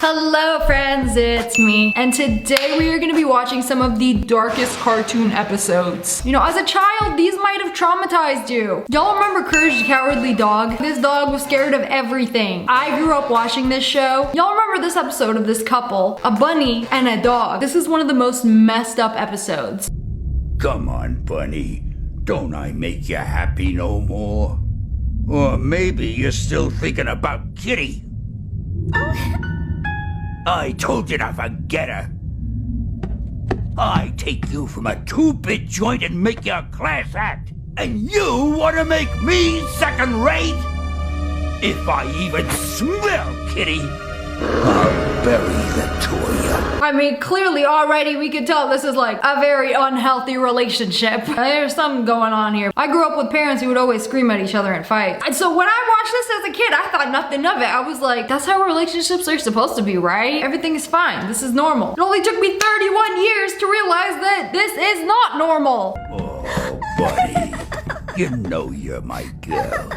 Hello friends, it's me, and today we are going to be watching some of the darkest cartoon episodes. You know, as a child, these might have traumatized you. Y'all remember Courage the Cowardly Dog? This dog was scared of everything. I grew up watching this show. Y'all remember this episode of this couple, a bunny and a dog. This is one of the most messed up episodes. Come on, Bunny. Don't I make you happy no more? Or maybe you're still thinking about Kitty. I told you to forget her. I take you from a two-bit joint and make you a class act. And you want to make me second rate? If I even smell Kitty, I'll bury the two of you. I mean, clearly already we could tell this is like a very unhealthy relationship. There's something going on here. I grew up with parents who would always scream at each other and fight. And so when I watched this as a kid, I thought nothing of it. I was like, that's how relationships are supposed to be, right? Everything is fine. This is normal. It only took me 31 years to realize that this is not normal. Oh, Bunny, you know you're my girl.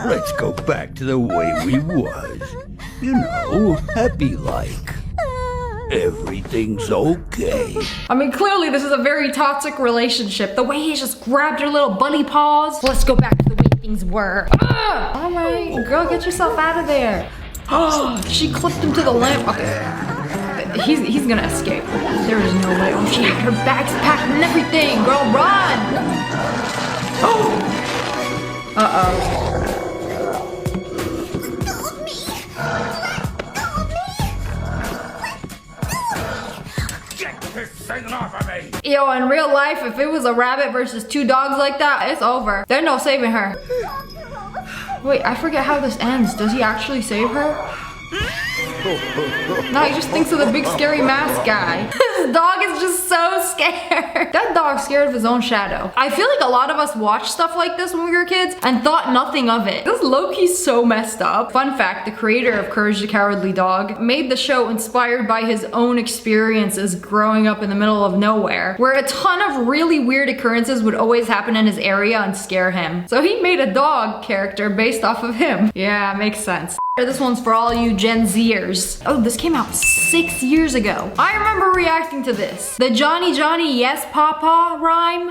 Let's go back to the way we was. You know, happy like. Everything's okay. I mean, clearly this is a very toxic relationship. The way he just grabbed her little bunny paws. Let's go back to the way things were. All right, girl, get yourself out of there. Oh, she clipped him to the lamp. Okay, he's gonna escape. There is no way. Oh, she had her bags packed and everything. Girl, run. Oh. Uh-oh. Off of me. Yo, in real life, if it was a rabbit versus two dogs like that, it's over. There's no saving her. Wait, I forget how this ends. Does he actually save her? No, he just thinks of the big scary mask guy. This dog is just so scared. That dog's scared of his own shadow. I feel like a lot of us watched stuff like this when we were kids and thought nothing of it. This low-key's so messed up. Fun fact, the creator of Courage the Cowardly Dog made the show inspired by his own experiences growing up in the middle of nowhere, where a ton of really weird occurrences would always happen in his area and scare him. So he made a dog character based off of him. Yeah, makes sense. This one's for all you Gen Zers. Oh, this came out 6 years ago. I remember reacting to this. The Johnny Johnny Yes Papa rhyme.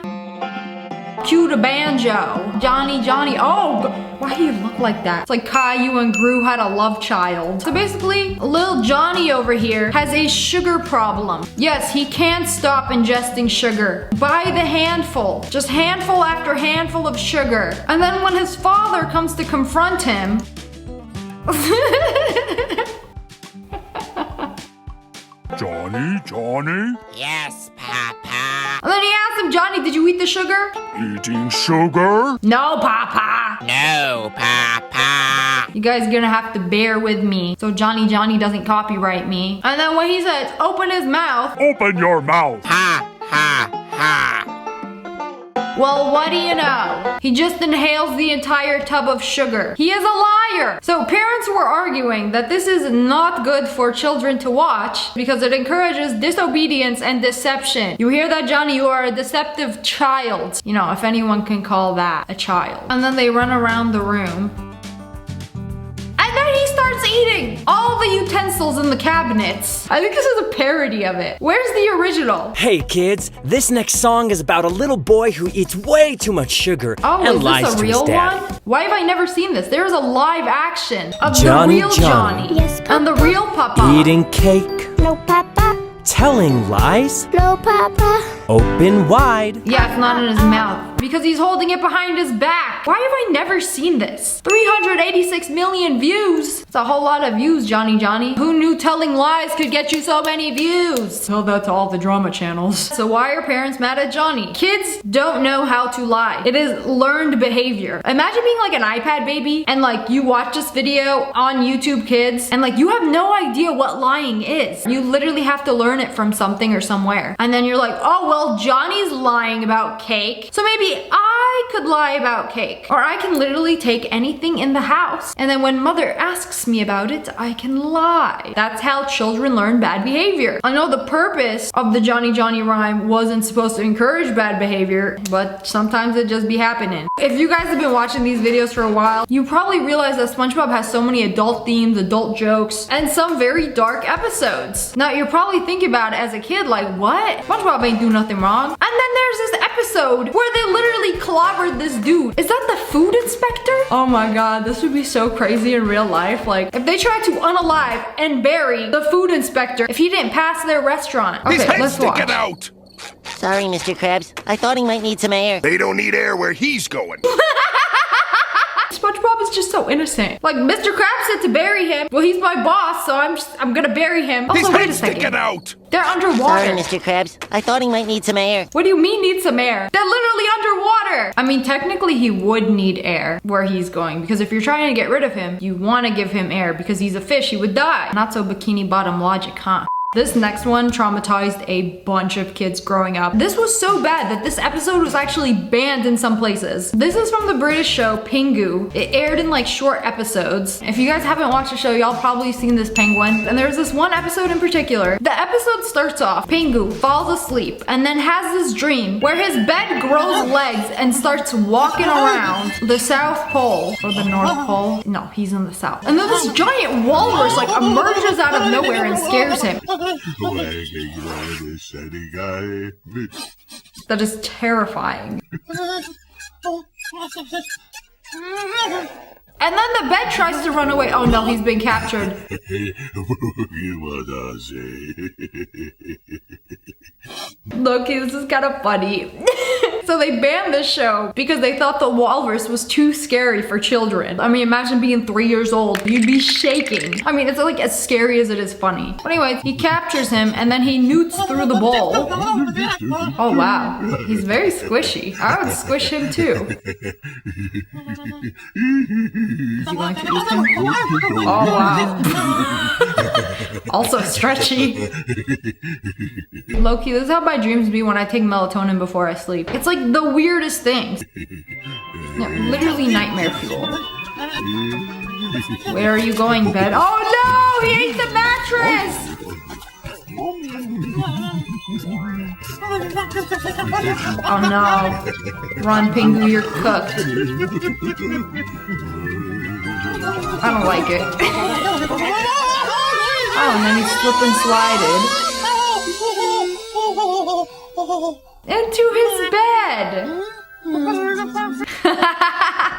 Cue the banjo. Johnny Johnny. Oh, why do you look like that? It's like Caillou and Gru had a love child. So basically, little Johnny over here has a sugar problem. Yes, he can't stop ingesting sugar. By the handful. Just handful after handful of sugar. And then when his father comes to confront him, Johnny, Johnny? Yes, Papa. and then he asks him, Johnny, did you eat the sugar? Eating sugar? No, Papa. No, Papa. You guys are gonna have to bear with me so Johnny doesn't copyright me. And then when he says, open his mouth. Open your mouth. Ha, ha, ha. Well, what do you know? He just inhales the entire tub of sugar. He is a liar. So parents were arguing that this is not good for children to watch because it encourages disobedience and deception. You hear that, Johnny? You are a deceptive child. You know, if anyone can call that a child. And then they run around the room. And then he starts eating all the utensils in the cabinets. I think this is a parody of it. Where's the original? Hey kids, this next song is about a little boy who eats way too much sugar and lies is this a to his real dad. one? Why have I never seen this? There's a live action of Johnny the real Johnny. Johnny. Yes, and the real Papa. Eating cake, No, Papa. telling lies, No, Papa. open wide. Yeah, it's not in his mouth because he's holding it behind his back. Why have I never seen this? 386 million views. It's a whole lot of views, Johnny Johnny. Who knew telling lies could get you so many views? Tell that to all the drama channels. So why are parents mad at Johnny? Kids don't know how to lie. It is learned behavior. Imagine being like an iPad baby and like you watch this video on YouTube Kids and like you have no idea what lying is. You literally have to learn it from something or somewhere. And then you're like, oh, well, Johnny's lying about cake. So maybe I I could lie about cake, or I can literally take anything in the house, and then when mother asks me about it, I can lie. That's how children learn bad behavior. I know the purpose of the Johnny Johnny rhyme wasn't supposed to encourage bad behavior, but sometimes it just be happening. If you guys have been watching these videos for a while, you probably realize that SpongeBob has so many adult themes, adult jokes, and some very dark episodes. Now you're probably thinking about it as a kid like, what? SpongeBob ain't do nothing wrong. And then there's this episode where they literally clobbered this dude. Is that the food inspector? Oh my god, this would be so crazy in real life. Like, if they tried to unalive and bury the food inspector if he didn't pass their restaurant. Okay, His head's let's watch. sticking out. Sorry, Mr. Krabs. I thought he might need some air. They don't need air where he's going. SpongeBob is just so innocent. Like, Mr. Krabs said to bury him. Well, he's my boss, so I'm gonna bury him. Also, His wait a head's second. sticking out. They're underwater. Sorry, Mr. Krabs. I thought he might need some air. What do you mean need some air? They're literally underwater. I mean, technically he would need air where he's going, because if you're trying to get rid of him, you want to give him air because he's a fish, he would die. Not so bikini bottom logic, huh? This next one traumatized a bunch of kids growing up. This was so bad that this episode was actually banned in some places. This is from the British show Pingu. It aired in like short episodes. If you guys haven't watched the show, y'all probably seen this penguin. And there's this one episode in particular. The episode starts off, Pingu falls asleep and then has this dream where his bed grows legs and starts walking around the South Pole or the North Pole. No, he's in the South. And then this giant walrus like emerges out of nowhere and scares him. That is terrifying. And then the bed tries to run away. Oh no, he's been captured. Loki, this is kind of funny. So they banned this show because they thought the walrus was too scary for children. I mean, imagine being 3 years old. You'd be shaking. I mean, it's like as scary as it is funny. But anyways, he captures him and then he newts through the bowl. Oh wow, he's very squishy. I would squish him too. Is he going to eat him? Oh wow. Also stretchy. Loki, this is how my dreams be when I take melatonin before I sleep. It's like the weirdest things. Yeah, literally nightmare fuel. Where are you going, bed? Oh no! He ate the mattress! Oh no. Run, Pingu, you're cooked. I don't like it. Oh, and then he slipped and slided into his bed.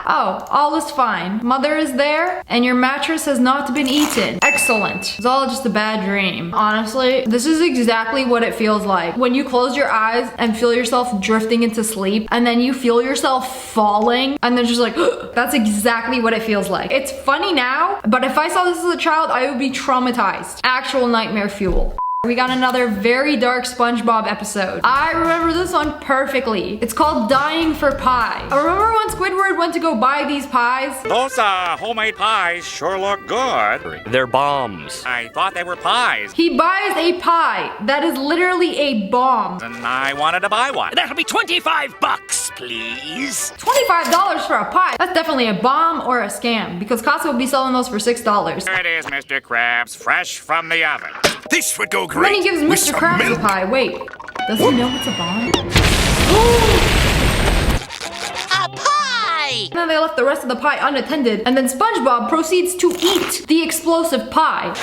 Oh, all is fine. Mother is there, and your mattress has not been eaten. Excellent. It's all just a bad dream. Honestly, this is exactly what it feels like. When you close your eyes and feel yourself drifting into sleep, and then you feel yourself falling, and then just like, that's exactly what it feels like. It's funny now, but if I saw this as a child, I would be traumatized. Actual nightmare fuel. We got another very dark SpongeBob episode. I remember this one perfectly. It's called Dying for Pie. I remember when Squidward went to go buy these pies. Those homemade pies sure look good. They're bombs. I thought they were pies, He buys a pie that is literally a bomb. and I wanted to buy one. That'll be $25, please. $25 for a pie. That's definitely a bomb or a scam because Costco will be selling those for $6. Here it is, Mr. Krabs, fresh from the oven. This would go And then he great gives with Mr. some Krabs a milk. pie. Wait, does he know it's a bomb? A pie! And then they left the rest of the pie unattended, and then SpongeBob proceeds to eat the explosive pie.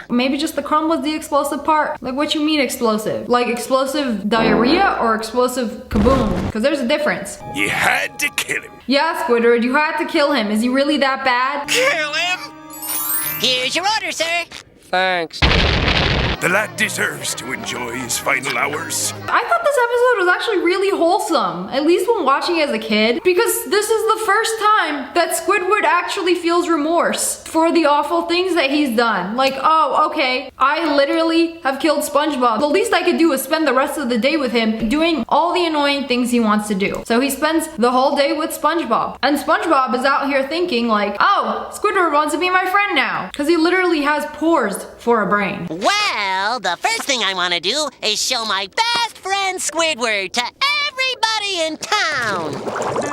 Maybe just the crumb was the explosive part? Like, what you mean explosive? Like explosive diarrhea or explosive kaboom? Because there's a difference. You had to kill him. Yeah, Squidward, you had to kill him. Is he really that bad? Kill him! Here's your order, sir. Thanks. The lad deserves to enjoy his final hours. I thought this episode was actually really wholesome, at least when watching as a kid, because this is the first time that Squidward actually feels remorse for the awful things that he's done. Like, oh, okay, I literally have killed SpongeBob. The least I could do is spend the rest of the day with him doing all the annoying things he wants to do. So he spends the whole day with SpongeBob. And SpongeBob is out here thinking like, oh, Squidward wants to be my friend now. Because he literally has pores for a brain. Well, the first thing I want to do is show my best friend Squidward to everybody in town.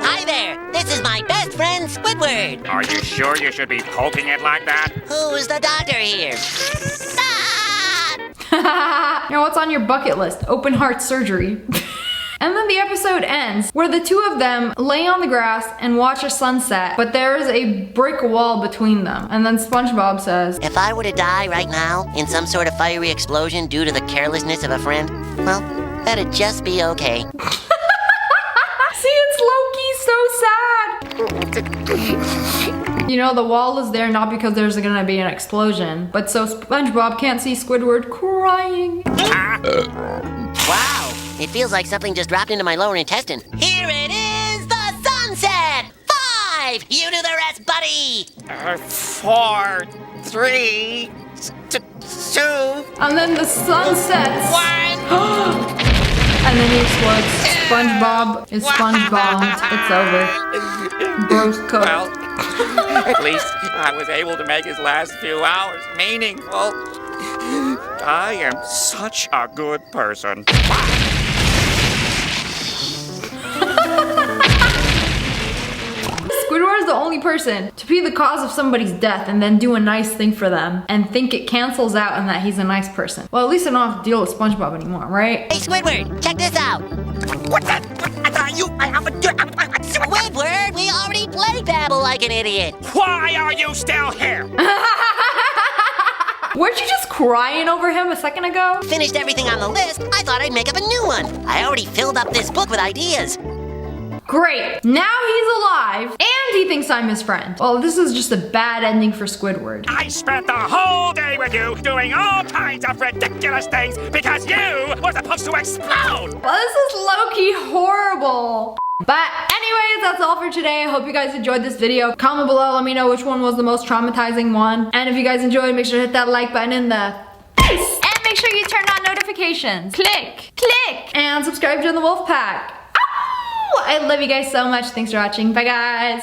Hi there, this is my best friend Squidward. Are you sure you should be poking it like that? Who's the doctor here? Now, what's on your bucket list? Open heart surgery. And then the episode ends where the two of them lay on the grass and watch a sunset, but there is a brick wall between them. And then SpongeBob says, If I were to die right now in some sort of fiery explosion due to the carelessness of a friend, well, that'd just be okay. see, it's low-key so sad. You know, the wall is there not because there's gonna be an explosion, but so SpongeBob can't see Squidward crying. Wow, it feels like something just dropped into my lower intestine. Here it is, the sunset! 5! You do the rest, buddy! 4, 3, 2. And then the sun sets. 1. And then he explodes. SpongeBob is SpongeBombed. It's over. Bro's cooked. Well, at least I was able to make his last few hours meaningful. I am such a good person. Squidward is the only person to be the cause of somebody's death and then do a nice thing for them and think it cancels out and that he's a nice person. Well, at least I don't have to deal with SpongeBob anymore, right? Hey, Squidward, check this out. What the? I thought you. Squidward, we already played Babble like an idiot. Why are you still here? Weren't you just crying over him a second ago? Finished everything on the list, I thought I'd make up a new one. I already filled up this book with ideas. Great. Now he's alive and he thinks I'm his friend. Well, this is just a bad ending for Squidward. I spent the whole day with you doing all kinds of ridiculous things because you were supposed to explode. Well, this is low-key horrible. But anyways, that's all for today. I hope you guys enjoyed this video. Comment below, let me know which one was the most traumatizing one. And if you guys enjoyed, make sure to hit that like button in the face. And make sure you turn on notifications. Click, click. And subscribe to the Wolf Pack. Ow! I love you guys so much. Thanks for watching. Bye, guys.